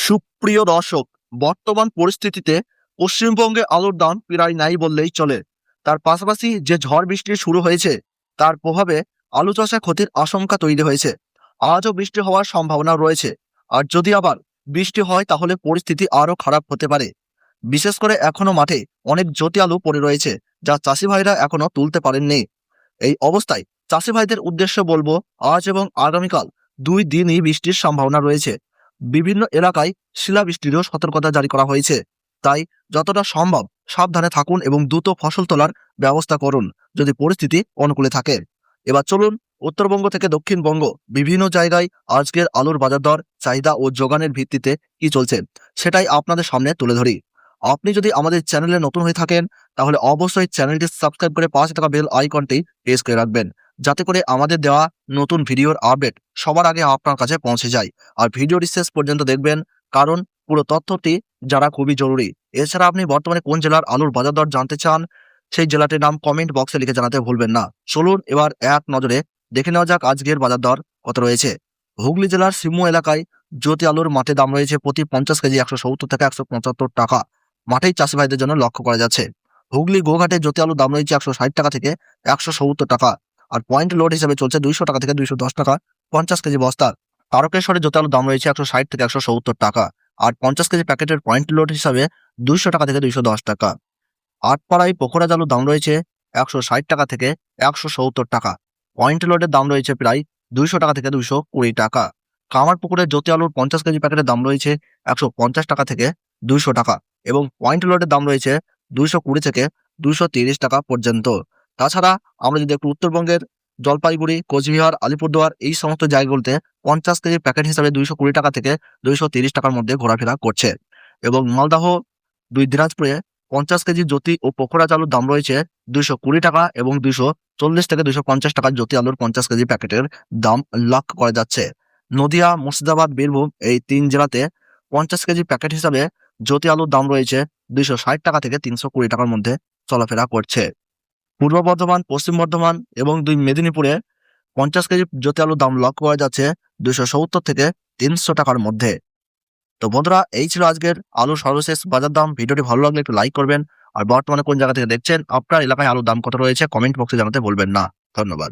সুপ্রিয় দর্শক, বর্তমান পরিস্থিতিতে পশ্চিমবঙ্গে আলুর দাম প্রায় নাই বললেই চলে। তার পাশাপাশি যে ঝড় বৃষ্টি শুরু হয়েছে তার প্রভাবে আলু চাষে ক্ষতির আশঙ্কা তৈরি হয়েছে। আজও বৃষ্টি হওয়ার সম্ভাবনা রয়েছে, আর যদি আবার বৃষ্টি হয় তাহলে পরিস্থিতি আরও খারাপ হতে পারে। বিশেষ করে এখনো মাঠে অনেক জ্যোতি আলু পড়ে রয়েছে, যা চাষি ভাইরা এখনো তুলতে পারেননি। এই অবস্থায় চাষি ভাইদের উদ্দেশ্যে বলবো, আজ এবং আগামীকাল 2 দিনই বৃষ্টির সম্ভাবনা রয়েছে। বিভিন্ন এলাকায় শিলাবৃষ্টিরও সতর্কতা জারি করা হয়েছে। তাই যতটা সম্ভব সাবধানে থাকুন এবং দ্রুত ফসল তোলার ব্যবস্থা করুন যদি পরিস্থিতি অনুকূলে থাকে। এবার চলুন উত্তরবঙ্গ থেকে দক্ষিণবঙ্গ বিভিন্ন জায়গায় আজকের আলুর বাজার দর, চাহিদা ও যোগানের ভিত্তিতে কি চলছে সেটাই আপনাদের সামনে তুলে ধরি। আপনি যদি আমাদের চ্যানেলে নতুন হয়ে থাকেন তাহলে অবশ্যই চ্যানেলটি সাবস্ক্রাইব করে পাশে থাকা বেল আইকনটি প্রেস করে রাখবেন, যাতে করে আমাদের দেওয়া নতুন ভিডিওর আপডেট সবার আগে আপনার কাছে পৌঁছে যায়। আর ভিডিওটি শেষ পর্যন্ত দেখবেন, কারণ পুরো তথ্যটি জানা খুবই জরুরি। এছাড়া আপনি বর্তমানে কোন জেলার আলুর বাজার দর জানতে চান সেই জেলাটির নাম কমেন্ট বক্সে লিখে জানাতে ভুলবেন না। চলুন এবার এক নজরে দেখে নেওয়া যাক আজকের বাজার দর কত রয়েছে। হুগলি জেলার সিমু এলাকায় জ্যোতি আলুর মাঠে দাম রয়েছে প্রতি 50 কেজি 170 থেকে 175 টাকা। মাঠেই চাষি ভাইদের জন্য লক্ষ্য করা যাচ্ছে। হুগলি গোঘাটে জ্যোতি আলুর দাম রয়েছে 160 টাকা থেকে 170 টাকা। আর পয়েন্ট লোড হিসেবে চলছে 200 টাকা থেকে 210 টাকা 50 কেজি বস্তা। তারকেশ্বরে জ্যোতি আলুর দাম রয়েছে 160 থেকে 170 টাকা। আর 50 কেজি প্যাকেটের পয়েন্ট লোড হিসাবে 200 টাকা থেকে 210 টাকা। আটপাড়ায় পোখরাজ আলুর দাম রয়েছে 160 টাকা থেকে 170 টাকা। পয়েন্ট লোডের দাম রয়েছে প্রায় 200 টাকা থেকে 220 টাকা। কামারপুকুরের জ্যোতি আলুর 50 কেজি প্যাকেটের দাম রয়েছে 150 টাকা থেকে 200 টাকা এবং পয়েন্ট লোডের দাম রয়েছে 220 থেকে 230 টাকা পর্যন্ত। তাছাড়া আমরা যদি একটু উত্তরবঙ্গের জলপাইগুড়ি, কোচবিহার, আলিপুরদুয়ার এই সমস্ত জায়গাগুলোতে 50 কেজি প্যাকেট হিসাবে 220 টাকা থেকে 230 টাকার মধ্যে ঘোরাফেরা করছে। এবং মালদাহ, দিনাজপুরে 50 কেজি জ্যোতি ও পোখরাজ আলুর দাম রয়েছে 220 টাকা এবং 240 থেকে 250 টাকা জ্যোতি আলুর 50 কেজি প্যাকেটের দাম লক্ষ্য করা যাচ্ছে। নদিয়া, মুর্শিদাবাদ, বীরভূম এই 3 জেলাতে 50 কেজি প্যাকেট হিসাবে জ্যোতি আলুর দাম রয়েছে 260 টাকা থেকে 320 টাকার মধ্যে চলাফেরা করছে। পূর্ব বর্ধমান, পশ্চিম বর্ধমান এবং 2 মেদিনীপুরে 50 কেজি জ্যোতি আলুর দাম লক্ষ্য করা যাচ্ছে 270 থেকে 300 টাকার মধ্যে। তো বন্ধুরা, এই ছিল আজকের আলুর সর্বশেষ বাজার দাম। ভিডিওটি ভালো লাগলে একটু লাইক করবেন। আর বর্তমানে কোন জায়গা থেকে দেখছেন, আপনার এলাকায় আলুর দাম কত রয়েছে কমেন্ট বক্সে জানাতে ভুলবেন না। ধন্যবাদ।